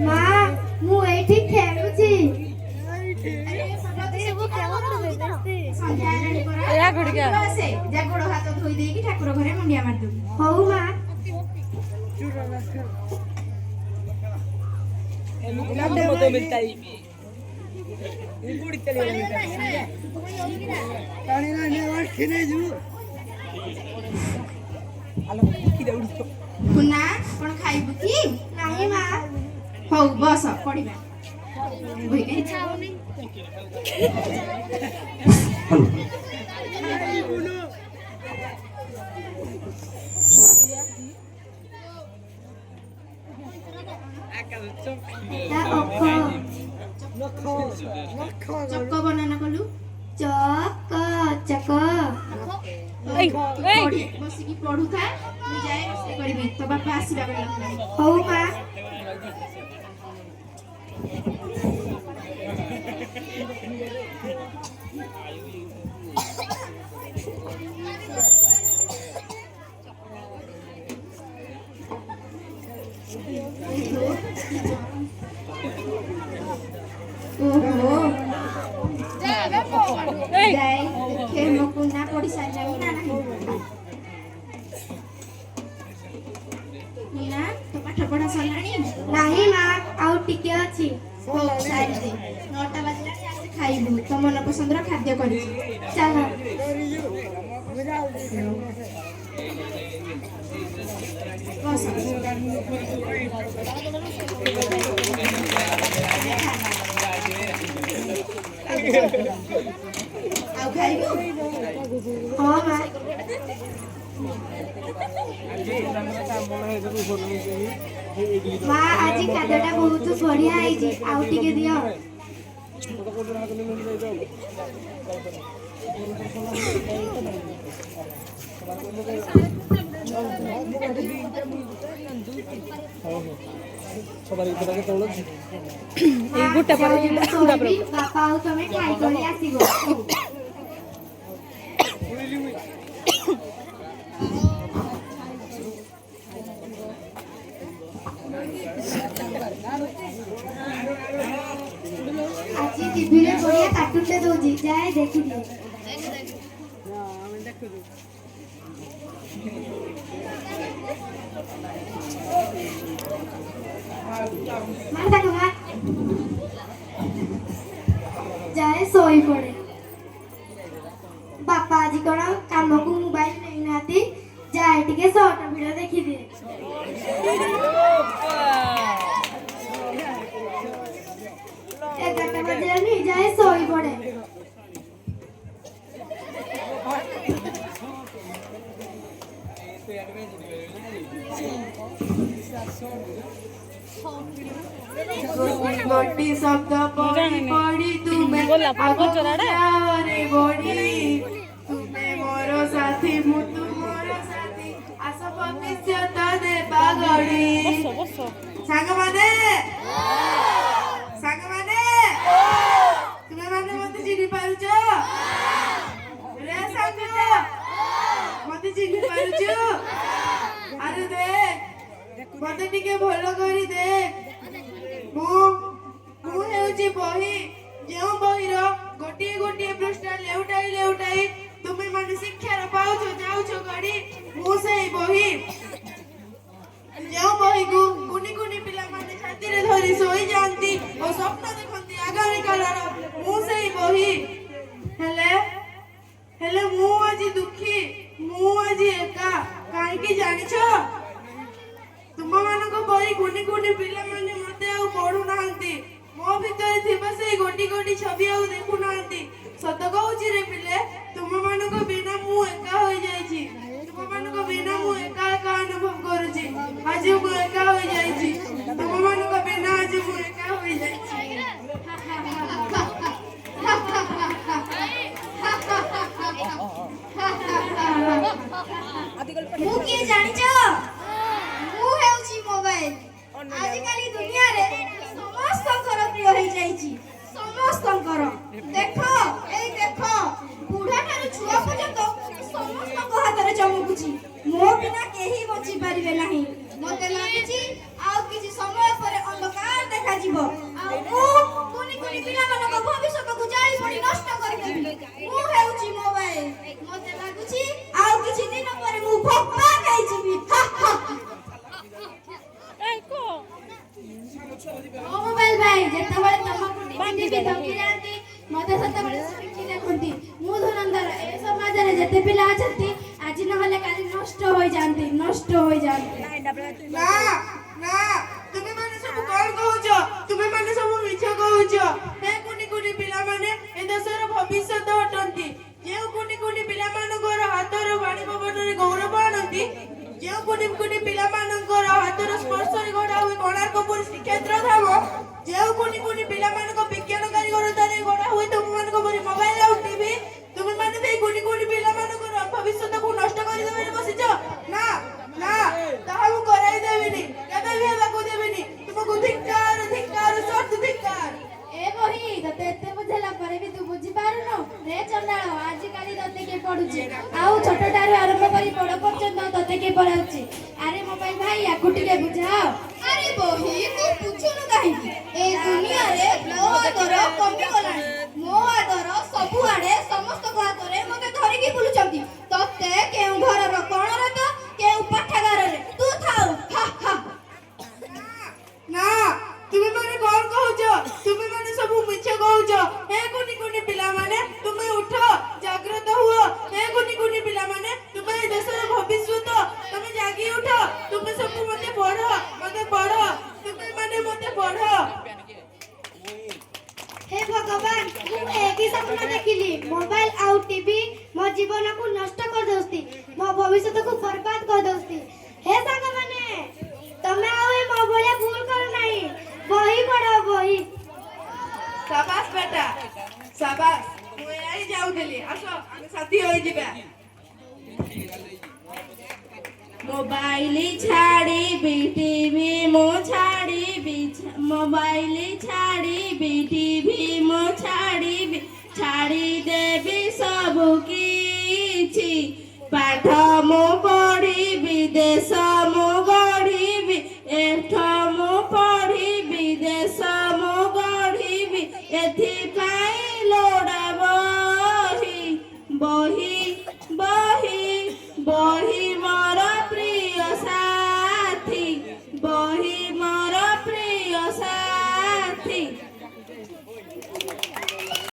माँ मु एठी खेलुची या गुड़िया जा गोड़ हाथ धोई देकी ठाकुर घरे मुंडिया मार दो। हौ माँ तो मिलता ही कुना कोन खाइबु की नहीं माँ हौ बस पढिबा भई के इच्छा होनी चक्क बनाना कलु चक चक बसिकी पढु था मु जाय से करबी तो बापा आसीबा बेला हौ माँ ओहो जाय खेल मकुना पढी साइलानी ना नाही नीना तो पाठ पढा सरलानी नहीं माँ आउ टिके अछि हो साइड दे 9टा बजलानी आसे खाइबु तो मन पसंदर खाद्य करी चलो बस आउ खाइबु हाँ माँ माँ आज खाद्यटा बहुत बढ़िया है आउ टिके दियो बापा आउ तमे खाई करी आसीबो आज टीवी रे बढ़िया कार्टून टे दोजी जाए देखि दियो मार ताको मार जाए सोई पड़े बापा आज कोन काम को मोबाइल नहीं नाती जाए टिके शॉर्ट वीडियो देखि दे 11टा बजे नहीं जाए सोई पड़े गोटी शब्द पड़ी पड़ी तुम्हें रे बड़ी तुम्हें मोरो साथी मु तुमरो साथी आस भविष्य देबा गड़ी सांग माने तुम्हें माने मते चिनी पारुचो रे सांग मते चिनी पारुचो अरे देख मते टिके भलो करी देख मु हेउची बही जेउ बहीर गोटिए गोटिए पृष्ठ लेउटाई तुमे माने शिक्षा पाउछो जाउछो गडी मु सेई बही जेउ बही को कुनी पिला माने छाती रे धरी सोई जानती ओ स्वप्न देखंती आगामी कालर मु सेई बही हेले मु आजी दुखी मु आजी एका काहे की जानिछो तुम मानको बही कुनी पिला माने मते आ पढु नांती मो भितरे थिबा सेई गोटी छवि आ देखु नांती सत कहूची रे पिले तुम मानको बिना मु एका होई जाईची तुम मानको बिना मु एका अनुभव करूची आज मु एका होई जाईची तुम मानको बिना आज मु एका होई जाईची मु के जानिचो मु हेउची मोबाइल आजिकाली दुनिया रे समस्तंकर प्रिय होई जाईची समस्तंकर देखो बुढ़ा ठारू छुआ पर्यंत ଚମକୁଛି। ମୋ ବିନା କେହି ବଞ୍ଚି ପାରିବେ ନାହିଁ। ମୋତେ ଲାଗୁଛି ଆଉ କିଛି ସମୟ ପରେ ଅନ୍ଧକାର ଦେଖାଯିବ। ଆଉ ମୁଁ କୁନି କୁନି ପିଲାମାନଙ୍କ ଭବିଷ୍ୟତକୁ ଜାଳି ପୋଡ଼ି ନଷ୍ଟ କରିଦେବି। ମୁଁ ହେଉଛି ମୋବାଇଲ। ମୋତେ ଲାଗୁଛି ଆଉ କିଛି ଦିନ ପରେ ମୁଁ ଭୋପା ଖାଇଯିବି। ହା ହା। ମୋ ମୋବାଇଲ ଭାଇ ଯେତେବେଳେ ତମକୁ ଟିପି ଧମକି ଯାଆନ୍ତି ମୋତେ ସେତେବେଳେ ଶୁଣିକି ଦେଖନ୍ତି। ମୁଁ ଧୁରନ୍ଧର। ଏ ସମାଜରେ ଯେତେ ପିଲା ଅଛନ୍ତି ଆଜି ନହେଲେ କାଲି ନଷ୍ଟ ହୋଇଯାଆନ୍ତି। ନା ନା ତୁମେ ମାନେ ସବୁ କଣ କହୁଛ? ତୁମେ ମାନେ ସବୁ ମିଛ କହୁଛ। ହେ କୁନି କୁନି ପିଲାମାନେ ଏ ଦେଶର ଭବିଷ୍ୟତ ଅଟନ୍ତି। ଯେଉଁ କୁନି କୁନି ପିଲାମାନଙ୍କର ହାତର ବାଣୀ ପବନରେ ଗୌରବ ଆଣନ୍ତି, ଯେଉଁ କୁନି କୁନି ପିଲାମାନଙ୍କର ହାତର ସ୍ପର୍ଶରେ ଗଢ଼ା ହୁଏ କୋଣାର୍କପୁର ଶ୍ରୀକ୍ଷେତ୍ର ଧାମ, ଯେଉଁ କୁନି କୁନି ପିଲାମାନଙ୍କ ବିଜ୍ଞାନ କାରିଗରତାରେ ଗଢ଼ା ହୁଏ ତୁମମାନଙ୍କ ପରି ମୋବାଇଲ ଆଉ ଟିଭି, ତୁମେ ମାନେ ସେଇ କୁନି କୁନି ପିଲାମାନଙ୍କର ଭବିଷ୍ୟତକୁ ନଷ୍ଟ କରିଦେବାରେ ବସିଛ। ନା ନା ତାହା ମୁଁ କରାଇ ଦେବିନି, କେବେ ବି ହେବାକୁ ଦେବିନି। ତୁମକୁ ଧିକ୍କାର ଧିକ୍କାର ସତ୍ ଧିକ୍କାର। ଏ ବହି ତତେ ଏତେ ବୁଝେଇଲା ପରେ ବି ତୁ ବୁଝିପାରୁନୁ? ରେ ଚଣ୍ଡାଳ ଆଜିକାଲି ତତେ କିଏ ପଢୁଛି? ଆଉ ଛୋଟଠାରୁ ଆରମ୍ଭ କରି ବଡ଼ ପର୍ଯ୍ୟନ୍ତ ତତେ କିଏ ପଢାଉଛି? ଆରେ ମୋବାଇଲ ଭାଇ ୟାକୁ ଟିକେ ବୁଝାଅ। ଆରେ ବହି ତୁ ବୁଝୁନୁ କାହିଁକି? ଏ ଦୁନିଆରେ ମୋ ଆଦର କମିଗଲାଣି। ମୋ ଆଦର ସବୁଆଡେ ସମସ୍ତଙ୍କ ହାତରେ ମୋତେ ଧରିକି ବୁଲୁଛନ୍ତି। ତତେ କେଉଁ ଘରର କଣର ତ କେଉଁ ପାଠାଗାରରେ ତୁ ଥାଉ। ହା ହା। ନା ତୁମେ ମାନେ କଣ କହୁଛ? ତୁମେ ମାନେ ସବୁ ମିଛ କହୁଛ। ହେ କୁନି କୁନି ପିଲାମାନେ ତୁମେ ଉଠ, ଜାଗ୍ରତ ହୁଅ। ହେ କୁନି କୁନି ପିଲାମାନେ ତୁମେ ଏ ଦେଶର ଭବିଷ୍ୟତ। ତମେ ଜାଗି ଉଠ। ତୁମେ ସବୁ ମୋତେ ପଢ, ତୁମେ ମାନେ ମୋତେ ପଢ। हे भगवान ମୁଁ ଏକି ସ୍ୱପ୍ନ ଦେଖିଲି। ମୋବାଇଲ ଆଉ ଟିଭି ମୋ ଜୀବନକୁ ନଷ୍ଟ କରିଦଉଛି, ମୋ ଭବିଷ୍ୟତକୁ ବର୍ବାଦ କରିଦଉଛି। ହେ ସାଙ୍ଗମାନେ ତମେ ଆଉ ଏ ମୋ ଭଳିଆ ଭୁଲ କର ନାହିଁ। ବହି ପଢ ବହି। ସାବାସ ବେଟା ସାବାସ। ମୁଁ ଏଇ ଯାଉଥିଲି, ଆସ ଆମେ ସାଥୀ ହୋଇଯିବା। ମୋବାଇଲ ଛାଡ଼ିବି ଟିଭି ମୁଁ ଛାଡ଼ିବି, ମୋବାଇଲ ଛାଡ଼ିବି ଟିଭି ମୁଁ ଛାଡ଼ିବି, ଛାଡ଼ିଦେବି ସବୁ କିଛି। ପାଠ ମୁଁ ପଢ଼ିବି, ଦେଶ ମୁଁ ଗଢ଼ିବି, ଏଠ ମୁଁ ପଢ଼ିବି, ଦେଶ ମୁଁ ଗଢ଼ିବି। ଏଥିପାଇଁ ଲୋଡ଼ା ବହି ବହି ବହି ବହି